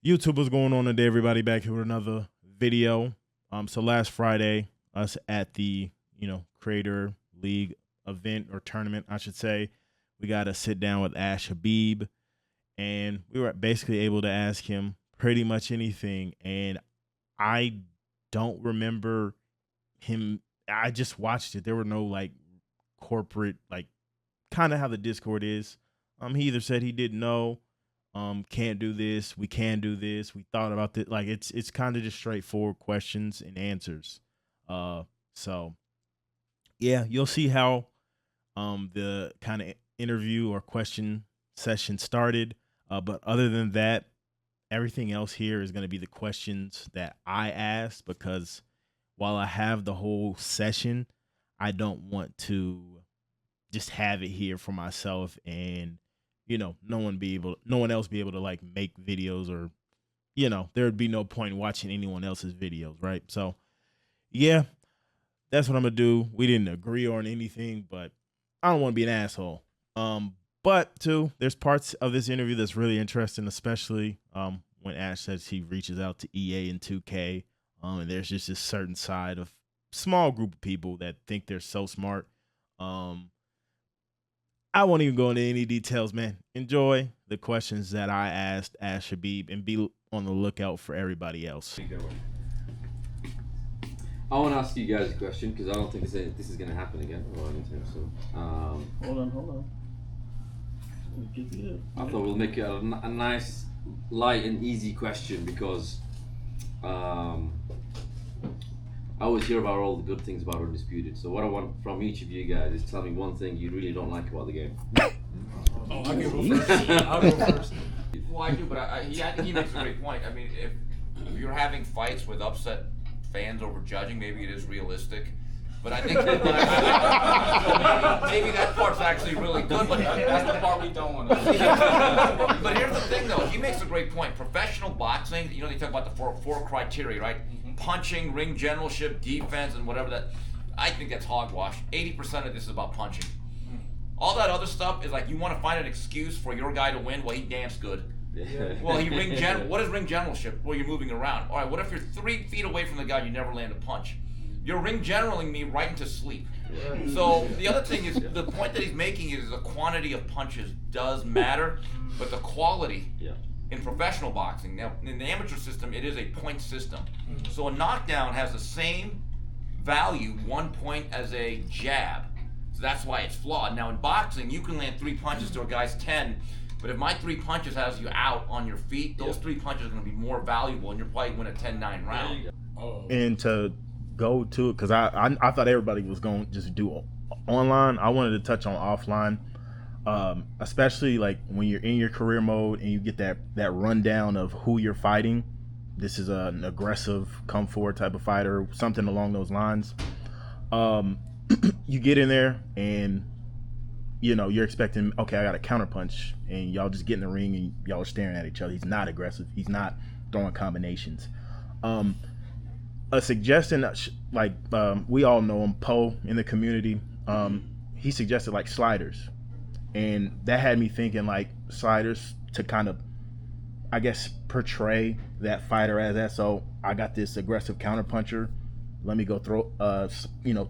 YouTube, what's going on today, everybody? Back here with another video. So last Friday, us at the Creator League event or tournament, I should say, we got to sit down with Ash Habib, and we were basically able to ask him pretty much anything. And I don't remember him. I just watched it. There were no corporate kind of how the Discord is. He either said he didn't know. Can't do this. We can do this. We thought about this. It's kind of just straightforward questions and answers. So yeah, you'll see how the kind of interview or question session started. But other than that, everything else here is going to be the questions that I asked, because while I have the whole session, I don't want to just have it here for myself and no one else be able to make videos, or there would be no point watching anyone else's videos, right? So yeah, that's what I'm gonna do. We didn't agree on anything, but I don't want to be an asshole. But too, there's parts of this interview that's really interesting, especially when Ash says he reaches out to EA and 2K, and there's just this certain side of small group of people that think they're so smart. I won't even go into any details, man. Enjoy the questions that I asked Ash Habib and be on the lookout for everybody else. I want to ask you guys a question because I don't think this is going to happen again or anything. So, hold on. I thought we'll make it a nice, light and easy question because I always hear about all the good things about Undisputed. So what I want from each of you guys is tell me one thing you really don't like about the game. I'll go first. Well, I do, but I think he makes a great point. I mean, if you're having fights with upset fans over judging, maybe it is realistic. But I think maybe that part's actually really good. But that's the part we don't want to see. But here's the thing, though. He makes a great point. Professional boxing, they talk about the four criteria, right? Mm-hmm. Punching, ring generalship, defense, and whatever that. I think that's hogwash. 80% of this is about punching. All that other stuff is you want to find an excuse for your guy to win. Well, he danced good. Yeah. Well, what is ring generalship? Well, you're moving around. All right, what if you're 3 feet away from the guy, you never land a punch? You're ring generaling me right into sleep. Yeah. So the other thing is, the point that he's making is the quantity of punches does matter, but the quality in professional boxing. Now, in the amateur system, it is a point system. Mm-hmm. So a knockdown has the same value, 1 point, as a jab. So that's why it's flawed. Now in boxing, you can land 3 punches to a guy's 10, but if my 3 punches has you out on your feet, those 3 punches are going to be more valuable, and you'll probably win a 10-9 round. And to go to it, because I thought everybody was going to just do online. I wanted to touch on offline, especially when you're in your career mode and you get that rundown of who you're fighting. This is an aggressive come forward type of fighter, something along those lines. You get in there and you're expecting, okay, I got a counter punch, and y'all just get in the ring and y'all are staring at each other. He's not aggressive. He's not throwing combinations. A suggestion, we all know him, Poe, in the community. He suggested sliders, and that had me thinking sliders to kind of, I guess, portray that fighter as that. So I got this aggressive counterpuncher. Let me go throw,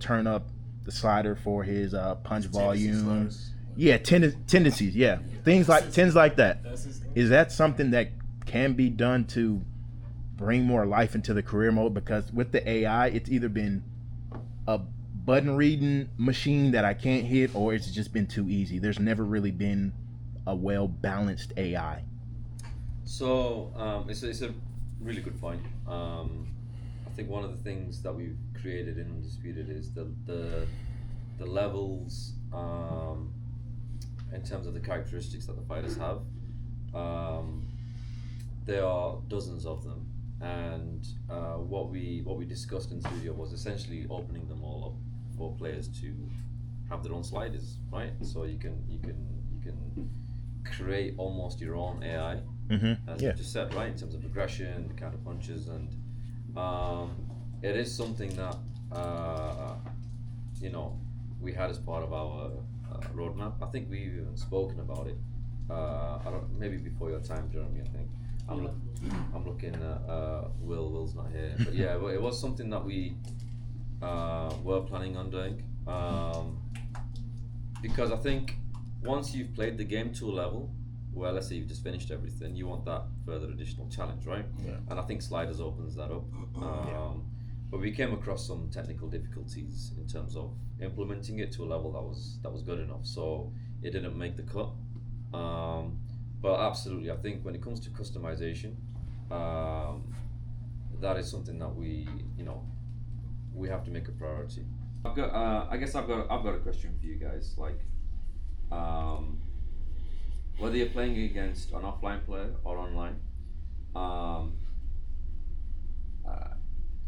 turn up the slider for his punch volume. Yeah, tendencies. Yeah, things like that. Is that something that can be done to bring more life into the career mode? Because with the AI, it's either been a button reading machine that I can't hit, or it's just been too easy. There's never really been a well balanced AI. So it's a really good point. I think one of the things that we've created in Undisputed is the levels in terms of the characteristics that the fighters have. There are dozens of them. And what we discussed in studio was essentially opening them all up for players to have their own sliders, right? So you can create almost your own AI, as you just said, right? In terms of aggression, counter punches, and it is something that we had as part of our roadmap. I think we've even spoken about it. Maybe before your time, Jeremy. I think I'm looking at Will. Will's not here, but yeah, it was something that we were planning on doing. Because I think once you've played the game to a level where, let's say, you've just finished everything, you want that further additional challenge, right? Yeah. And I think Sliders opens that up. But we came across some technical difficulties in terms of implementing it to a level that was good enough. So it didn't make the cut. But absolutely, I think when it comes to customization, that is something that we have to make a priority. I guess I've got a question for you guys. Like, whether you're playing against an offline player or online,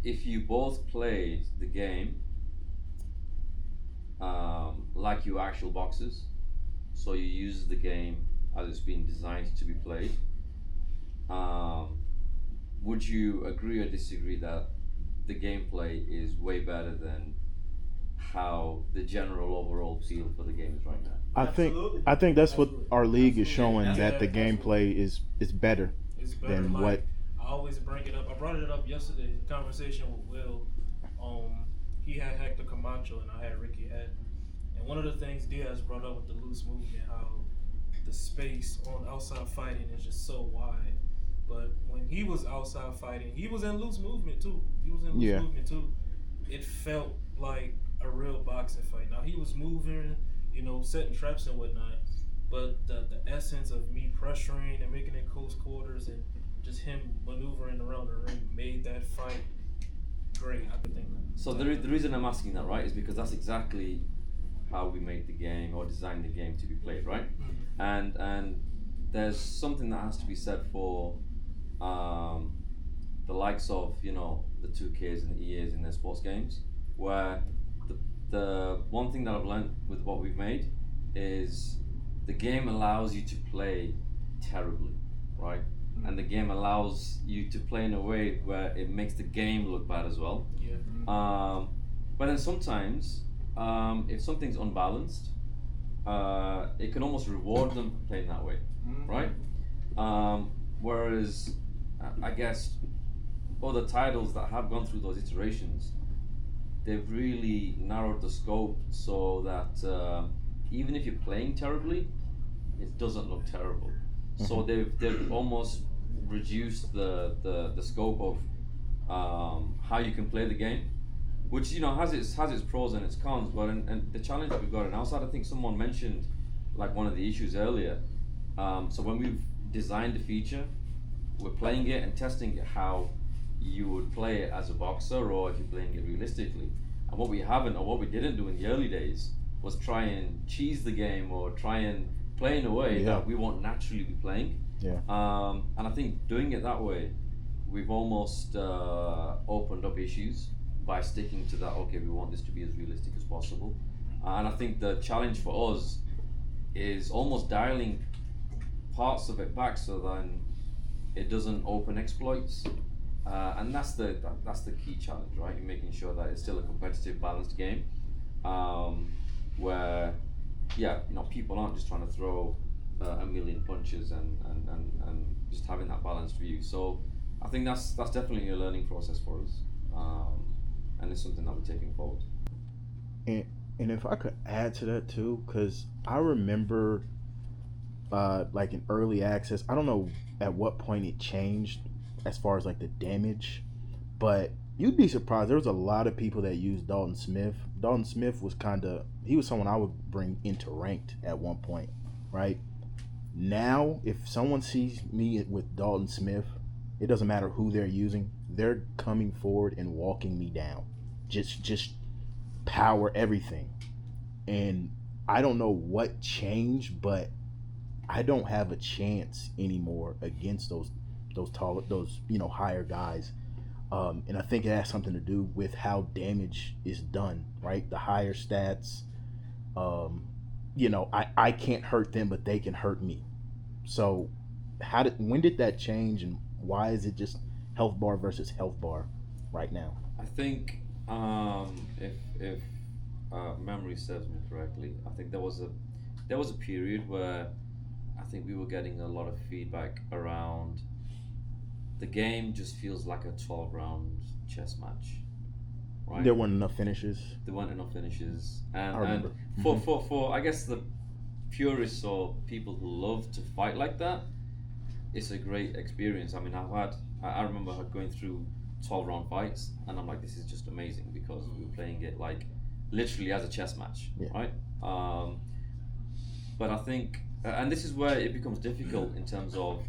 if you both played the game like you actual boxers, so you use the game as it's been designed to be played, would you agree or disagree that the gameplay is way better than how the general overall feel for the game is right now? I think that's what our league is showing, that the gameplay is better It's better. than Like, what. I always bring it up. I brought it up yesterday in conversation with Will. He had Hector Camacho and I had Ricky Hatton. And one of the things Diaz brought up with the loose movement, how the space on outside fighting is just so wide. But when he was outside fighting, he was in loose movement too. It felt like a real boxing fight. Now he was moving, setting traps and whatnot. But the essence of me pressuring and making it close quarters and just him maneuvering around the ring made that fight great. I think. So the reason I'm asking that, right, is because that's exactly how we made the game or designed the game to be played, right? Mm-hmm. And there's something that has to be said for the likes of the 2Ks and the EAs in their sports games, where the one thing that I've learned with what we've made is the game allows you to play terribly, right? Mm-hmm. And the game allows you to play in a way where it makes the game look bad as well. Yeah. But then sometimes, if something's unbalanced, it can almost reward them for playing that way, mm-hmm. right? Whereas, I guess, other titles that have gone through those iterations, they've really narrowed the scope so that even if you're playing terribly, it doesn't look terrible. Mm-hmm. So they've almost reduced the scope of how you can play the game, which has its pros and its cons. But and the challenge that we've got, and outside, I think someone mentioned like one of the issues earlier. So when we've designed a feature, we're playing it and testing it how you would play it as a boxer or if you're playing it realistically. And what we haven't, or what we didn't do in the early days, was try and cheese the game or try and play in a way that we won't naturally be playing. Yeah. And I think doing it that way, we've almost opened up issues by sticking to that. Okay, we want this to be as realistic as possible. And I think the challenge for us is almost dialing parts of it back so then it doesn't open exploits. And that's the key challenge, right? You're making sure that it's still a competitive, balanced game, where people aren't just trying to throw a million punches and just having that balanced view. So I think that's definitely a learning process for us, and it's something that we're taking forward. And if I could add to that too, because I remember like in early access, I don't know at what point it changed as far as like the damage, but you'd be surprised. There was a lot of people that used Dalton Smith. Dalton Smith was he was someone I would bring into ranked at one point, right? Now, if someone sees me with Dalton Smith, it doesn't matter who they're using. They're coming forward and walking me down. Just power everything. And I don't know what changed, but I don't have a chance anymore against those taller, higher guys. And I think it has something to do with how damage is done, right? The higher stats, I can't hurt them, but they can hurt me. So when did that change, and why is it just health bar versus health bar right now? I think if memory serves me correctly, I think there was a period where I think we were getting a lot of feedback around the game just feels like a 12-round chess match, right? There weren't enough finishes. There weren't enough finishes, I and remember. for I guess the purists or people who love to fight like that, it's a great experience. I mean, I remember going through 12-round fights, and I'm like, this is just amazing because we were playing it like literally as a chess match, Yeah. right? But I think, and this is where it becomes difficult in terms of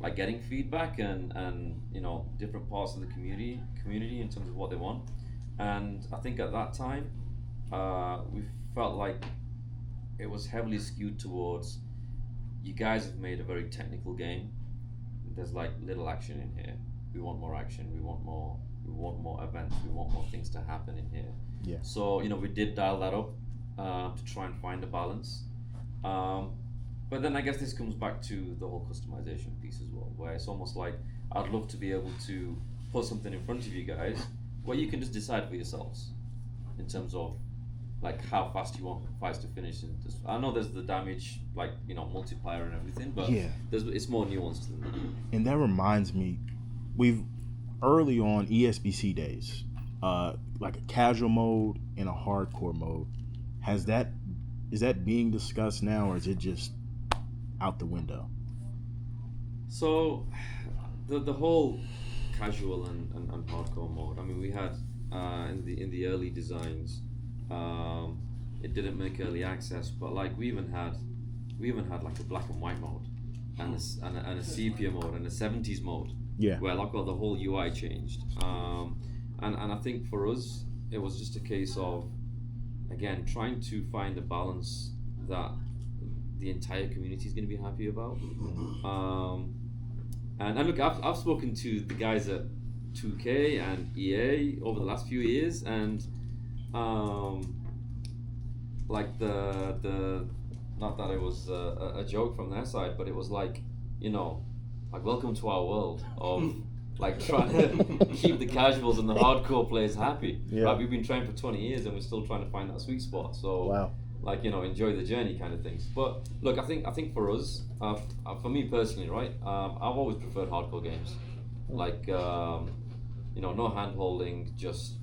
like getting feedback and you know, different parts of the community in terms of what they want. And I think at that time, we felt like it was heavily skewed towards, you guys have made a very technical game. There's like little action in here. We want more action. We want more events. We want more things to happen in here. Yeah. So, you know, we did dial that up to try and find a balance. But then I guess this comes back to the whole customization piece as well, where it's almost like I'd love to be able to put something in front of you guys where you can just decide for yourselves in terms of like how fast you want fights to finish. And just, I know there's the damage, like, you know, multiplier and everything, but Yeah. it's more nuanced than that. And that reminds me, we've early on ESBC days, like a casual mode and a hardcore mode. Is that being discussed now, or is it just out the window? So the whole casual and hardcore mode, I mean, we had in the early designs, it didn't make early access, but like we even had like a black and white mode and a sepia mode and a 70s mode. Yeah. Where like the whole UI changed. And I think for us it was just a case of, again, trying to find a balance that the entire community is going to be happy about. And look, I've spoken to the guys at 2K and EA over the last few years, and like the not that it was a joke from their side, but it was like, you know, like, welcome to our world of like trying to keep the casuals and the hardcore players happy. Yeah. Right? We've been trying for 20 years and we're still trying to find that sweet spot. So Wow. like, you know, enjoy the journey kind of things. But look, I think for us, for me personally, right, I've always preferred hardcore games. Like, you know, no hand holding, just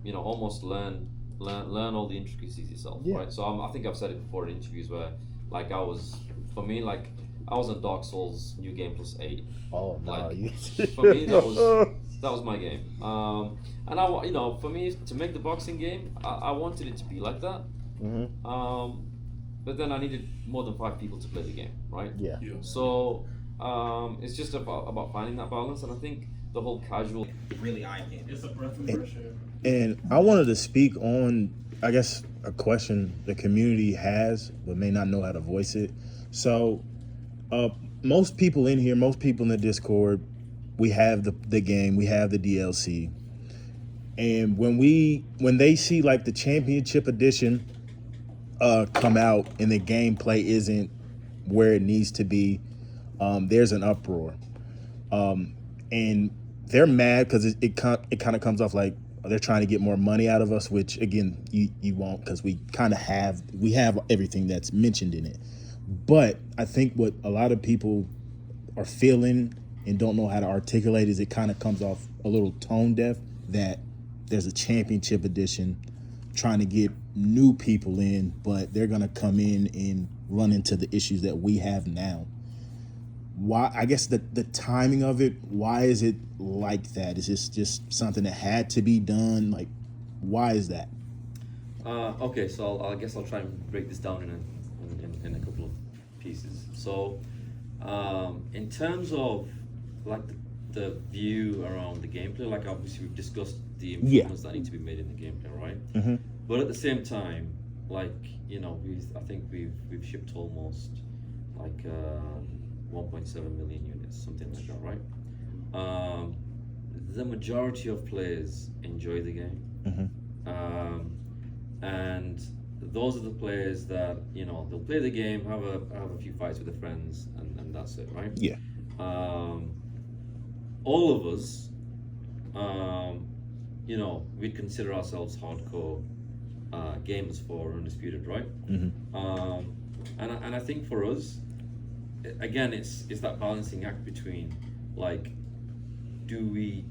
you know, almost learn all the intricacies yourself. Yeah. Right. So I think I've said it before in interviews where like I was on Dark Souls New Game Plus 8. Oh no! Like, for me, that was my game. And you know, for me to make the boxing game, I wanted it to be like that. Mm-hmm. But then I needed more than 5 people to play the game, right? Yeah. So it's just about finding that balance, and I think the whole casual. Really eye-candy. It's a breath of fresh air. And I wanted to speak on, I guess, a question the community has but may not know how to voice it. So, most people in here, most people in the Discord, we have the game, we have the DLC, and when they see like the Championship Edition come out and the gameplay isn't where it needs to be, there's an uproar, and they're mad because it kind of comes off like they're trying to get more money out of us, which again you won't, because we have everything that's mentioned in it. But I think what a lot of people are feeling and don't know how to articulate is it kind of comes off a little tone deaf, that there's a Championship Edition trying to get new people in, but they're going to come in and run into the issues that we have now. Why? I guess the timing of it, why is it like that? Is this just something that had to be done? Like, why is that? Okay, so I guess I'll try and break this down in a couple of pieces. So, in terms of like the view around the gameplay, like obviously we've discussed the improvements that need to be made in the gameplay, right? Mm-hmm. But at the same time, like, you know, I think we've shipped almost like 1.7 million units, something like that, right? The majority of players enjoy the game. Mm-hmm. And those are the players that, you know, they'll play the game, have a few fights with their friends, and that's it, right? Yeah. All of us, you know, we'd consider ourselves hardcore gamers for Undisputed, right? Mm-hmm. And I think for us, again, it's that balancing act between, like, do we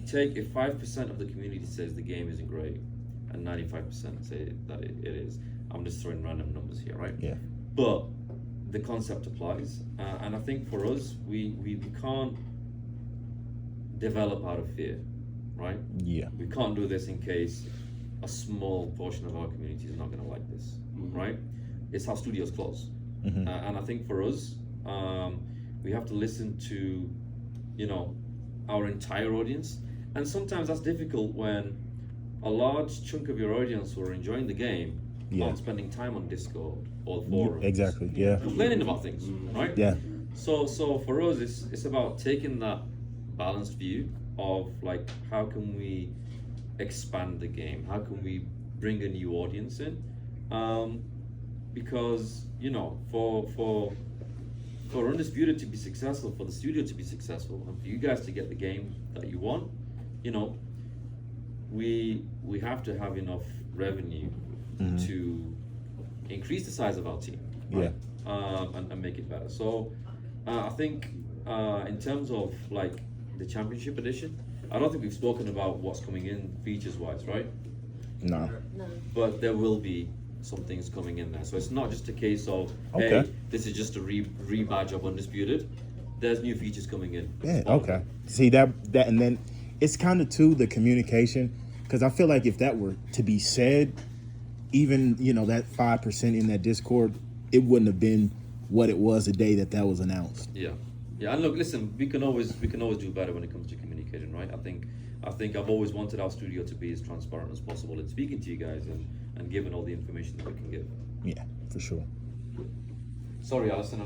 take, if 5% of the community says the game isn't great and 95% say that it is, I'm just throwing random numbers here, right? Yeah. But the concept applies, and I think for us, we can't develop out of fear, right? Yeah. We can't do this in case a small portion of our community is not going to like this, right? It's how studios close. And I think for us, we have to listen to, you know, our entire audience. And sometimes that's difficult when a large chunk of your audience who are enjoying the game aren't spending time on Discord or forums. Exactly. Yeah. Complaining about things, right? Yeah. So for us, it's about taking that balanced view of, like, how can we expand the game? How can we bring a new audience in? Because, you know, for Undisputed to be successful, for the studio to be successful, and for you guys to get the game that you want, you know, we have to have enough revenue to increase the size of our team, right? And make it better. So I think in terms of, like, the championship edition, I don't think we've spoken about what's coming in features wise, right? No. But there will be some things coming in there. So it's not just a case of, hey, Okay. this is just a rebadge of Undisputed. There's new features coming in. Yeah. Okay. See that, and then it's kind of too the communication, because I feel like if that were to be said, even, you know, that 5% in that Discord, it wouldn't have been what it was the day that was announced. Yeah. And look, listen, we can always do better when it comes to communicating, right? I think I've always wanted our studio to be as transparent as possible in speaking to you guys and giving all the information that we can give. Yeah, for sure. Sorry, Alison.